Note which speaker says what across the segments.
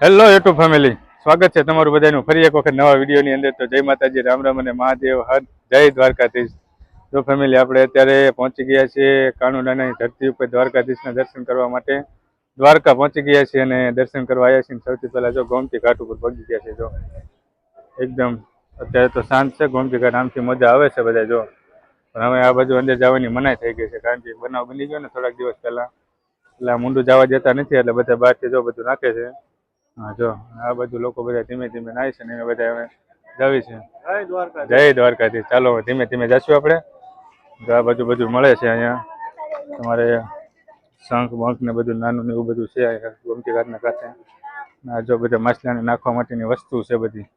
Speaker 1: Hello YouTube family, સ્વાગત છે તમારું બધાનું ફરી એક વખત નવા વિડીયોની અંદર. તો જય માતાજી, રામ રામ અને મહાદેવ હર, જય દ્વારકાધીશ. તો ફેમિલી, આપણે અત્યારે પહોંચી ગયા છીએ કાણુડાની ધરતી ઉપર દ્વારકાધીશના દર્શન કરવા માટે. દ્વારકા પહોંચી ગયા છીએ અને દર્શન કરવા આવ્યા છીએ. સૌથી પહેલા જો ગોમતી ઘાટ ઉપર પહોંચી ગયા છે. જો એકદમ અત્યારે તો શાંત છે ગોમતી ઘાટ, આમથી મજા આવે છે બધા. જો પણ હવે આ બાજુ અંદર જવાની મનાઈ થઈ ગઈ છે, કારણ કે બનાવ બની ગયો ને થોડાક દિવસ પહેલા, એટલે મુંડું જવા દેતા નથી. એટલે બધા બહારથી જો બધું નાખે છે. હા, જો આ બધું લોકો બધા ધીમે ધીમે નાય છે ને બધા હવે જાવી છે. જય દ્વારકાધીશ. ચાલો ધીમે ધીમે જશું આપણે. જો આ બધું બધું મળે છે અહીંયા તમારે, શંખ બંખ ને બધું નાનું ને એવું બધું છે ગોમતી ઘાટના કાંઠે. આ જો બધા માછલાને નાખવા માટેની વસ્તુ છે બધી.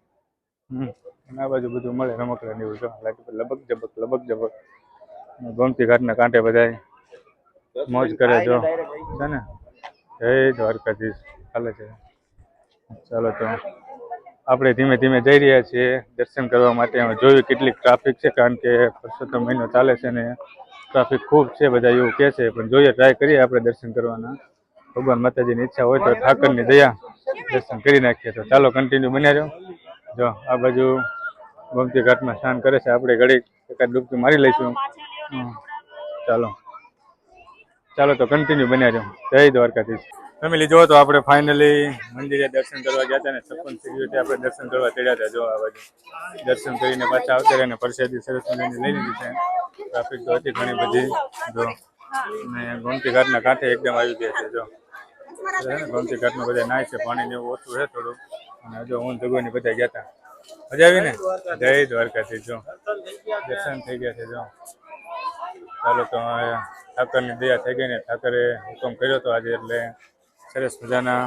Speaker 1: આ બાજુ બધું મળે રમકડા ને એવું. જો લબક જબક લબક જબક ગોમતી ઘાટના કાંઠે બધા મોજ કરે. જો છે ને, જય દ્વારકાધીશ ચાલે છે. ચાલો તો આપણે ધીમે ધીમે જઈ રહ્યા છીએ દર્શન કરવા માટે. અમે જોયું કેટલીક ટ્રાફિક છે, કારણ કે પરસોત્તમ મહિનો ચાલે છે ને ટ્રાફિક ખૂબ છે, બધા એવું કહે છે. પણ જોઈએ, ટ્રાય કરીએ આપણે દર્શન કરવાના. ભગવાન માતાજીની ઈચ્છા હોય તો ઠાકરની દયા દર્શન કરી નાખીએ. તો ચાલો કન્ટિન્યુ બન્યા રહ્યો. જો આ બાજુ ગોમતી ઘાટમાં સ્નાન કરે છે, આપણે ઘડી એકાદ ડૂબકી મારી લઈશું. ચાલો ચાલો તો કન્ટિન્યુ બન્યા રહ્યો. જય દ્વારકાધીશ. ફેમિલી, જો તો આપણે ફાઇનલી મંદિરે દર્શન કરવા ગયા હતા ને 56 સીડીઓથી આપણે દર્શન કરવા ચડ્યા હતા. જો આ બાજુ દર્શન કરીને પાછા આવતા રહ્યા ને પ્રસાદી સરસ મજાની લઈ લીધી છે. ટ્રાફિક તો હતી ઘણી બધી. જો ને ગોમતી ઘાટના કાંઠે એકદમ આવી ગયા છે. જો ગોમતી ઘાટમાં બધા નાય છે, પાણીને એવું ઓછું છે થોડું. અને જો હું જગોની બધા ગયા હતા. મજા આવી ને? જય દ્વારકાથી. જો દર્શન થઈ ગયા છે. જો ચાલો તો ઠાકરની દયા થઈ ગઈ ને ઠાકરે હુકમ કર્યો હતો આજે, એટલે સરસ મજાના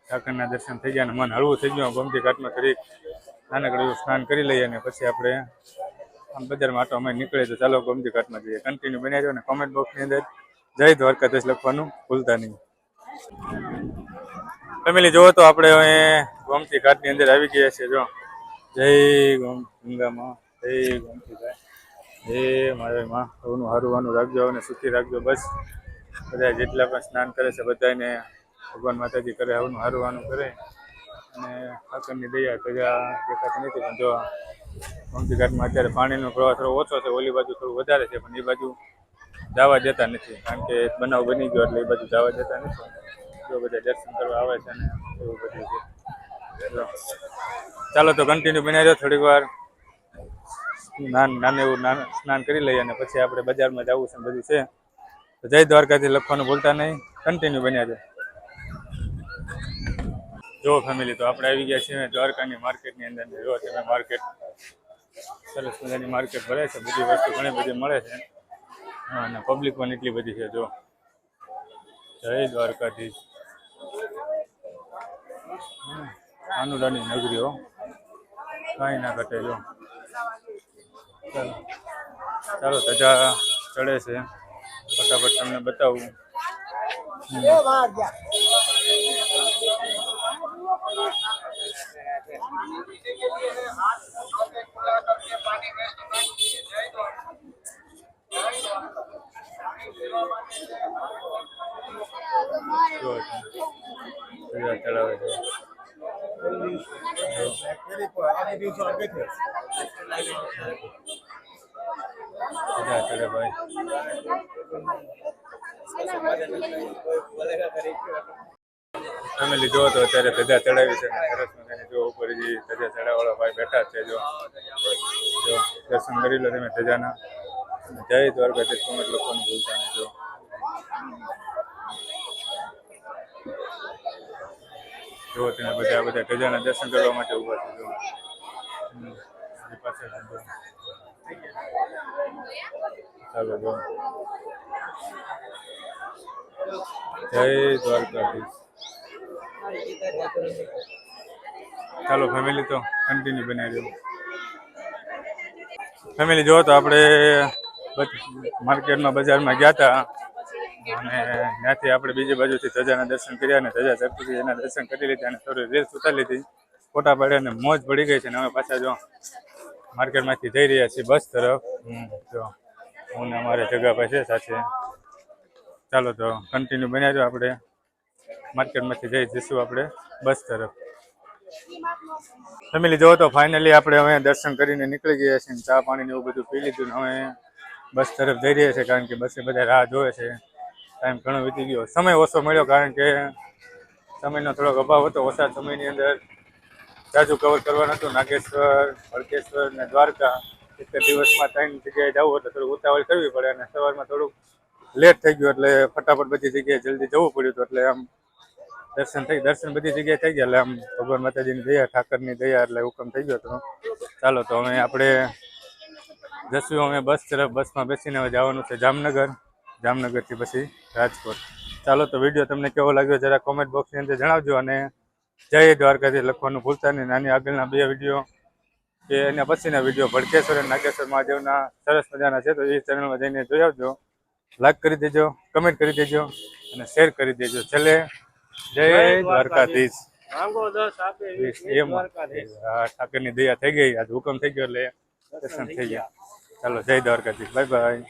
Speaker 1: ઠાકરના દર્શન થઈ ગયા ને મન હળવું થઈ ગયું. ગોમતી ઘાટમાં કરી નાનકડું એવું સ્નાન કરી લઈએ અને પછી આપણે આમ બજારમાં આટો અમે નીકળીએ. તો ચાલો ગોમતી ઘાટમાં જઈએ. કન્ટિન્યુ બનાવી દો અને કોમેન્ટ બોક્સની અંદર જય દ્વારકાધીશ લખવાનું ભૂલતા નહીં. ફેમિલી, જોવો તો આપણે હવે ગોમતી ઘાટની અંદર આવી ગયા છીએ. જો જય ગંગામાં, જય ગોમતી ઘાટ, જય મારે માં. સૌનું હારું રાખજો અને સુખી રાખજો. બસ બધા જેટલા પણ સ્નાન કરે છે બધાને ભગવાન માતાજી કરે સૌનું હારું કરે. અને ઠાકરની દયા કજા દેખાતી નથી. પણ જો ગોમતી ઘાટમાં અત્યારે પાણીનો પ્રવાહ થોડો ઓછો છે, ઓલી બાજુ થોડું વધારે છે, પણ એ બાજુ જવા દેતા નથી, કારણ કે બનાવ બની ગયો એટલે એ બાજુ જવા દેતા નથી. જો બધા દર્શન કરવા આવે છે ને એવું બધું છે. ચાલો તો કન્ટિન્યુ બનાવી દો. થોડીક વાર નાનું એવું સ્નાન કરી લઈએ અને પછી આપણે બજારમાં જવું છે બધું છે. તો જય દ્વારકાથી લખવાનું ભૂલતા નહીં. કન્ટિન્યુ બન્યા છે. જો ફેમિલી, તો આપણે આવી ગયા છીએ દ્વારકાની માર્કેટની અંદર. જો તમે માર્કેટ સરસ મજાની માર્કેટ ભરે છે, બધી વસ્તુ ઘણી બધી મળે છે. અને પબ્લિક પણ એટલી બધી છે. જો જય દ્વારકાધીશ. કાનુડાની નગરીઓ કાંઈ ના ઘટે. જો ચાલો ચાલો ધજા ચડે છે, ફટાફટ તમને બતાવું. ચડાવે છે. ચડે ભાઈ. ફેમિલી, જો તો અત્યારે ધજા ચડાવી છે. સરસ મજાની જો ઉપર જે ધજા ચડાવવાળા ભાઈ બેઠા છે. જો જો દર્શન કરી લો તમે ધજાના. જય દ્વારકાધીશ કોમેન્ટ લખવાનું ભૂલતા નહીં. જો તમે બધા ધજાના દર્શન કરવા માટે ઉભા છે. જો પાસે ચાલો જો જય દ્વારકાધીશ. ચાલો ફેમિલી, તો કન્ટિન્યુ બનાવી દો. ફેમિલી, જો તો આપણે માર્કેટમાં બજારમાં ગયા હતા અને ત્યાંથી આપણે બીજી બાજુથી ધજાના દર્શન કર્યા અને ધજા ચડતી એના દર્શન કરી લીધા અને થોડી રીલ્સ ઉતારી લીધી, ફોટા પાડ્યા અને મોજ પડી ગઈ છે. અને હવે પાછા જો માર્કેટમાંથી જઈ રહ્યા છીએ બસ તરફ. જો હું ને અમારે જગાભાઈ છે સાથે. ચાલો તો કન્ટિન્યુ બનાવી દો આપણે માર્કેટમાંથી જઈશું આપણે બસ તરફ. ફેમિલી જોવો તો ફાઇનલી આપણે હવે દર્શન કરીને નીકળી ગયા છીએ. ચા પાણી ને એવું બધું પી લીધું ને હવે બસ તરફ જઈ રહ્યા છે, કારણ કે બસે બધા રાહ જોવે છે. ટાઈમ ઘણો વીતી ગયો, સમય ઓછો મળ્યો કારણ કે સમયનો થોડોક અભાવ હતો. ઓછા સમયની અંદર જાજુ કવર કરવાનું હતું. નાગેશ્વર, હળકેશ્વર ને દ્વારકા એક દિવસમાં 3 જગ્યાએ જવું એટલે થોડું ઉતાવળ કરવી પડે, અને સવારમાં થોડુંક લેટ થઈ ગયું એટલે ફટાફટ બધી જગ્યાએ જલ્દી જવું પડ્યું હતું. એટલે આમ દર્શન બધી જગ્યાએ થઈ ગયા. એટલે આમ ભગવાન માતાજીની દયા, ઠાકરની દયા એટલે હુકમ થઈ ગયો હતો. ચાલો તો હવે આપણે જશું અમે બસ તરફ. બસમાં બેસીને હવે જવાનું છે જામનગર, જામનગરથી પછી રાજકોટ. ચાલો તો વિડીયો તમને કેવો લાગ્યો જરા કોમેન્ટ બોક્સની અંદર જણાવજો, અને જય દ્વારકાથી લખવાનું ભૂલતા નહીં. નાની આગળના 2 વિડીયો કે એના પછીના વિડીયો ભડકેશ્વર અને નાગેશ્વર મહાદેવના સરસ મજાના છે, તો એ ચેનલમાં જઈને જોઈ આવજો. લાઈક કરી દેજો, કમેન્ટ કરી દેજો અને શેર કરી દેજો. છેલ્લે જય દ્વારકાધીશ. એમ ઠાકરની દયા થઈ ગઈ, આજ હુકમ થઈ ગયો એટલે દર્શન થઈ ગયા. ચાલો જય દ્વારકાધીશ, બાય બાય.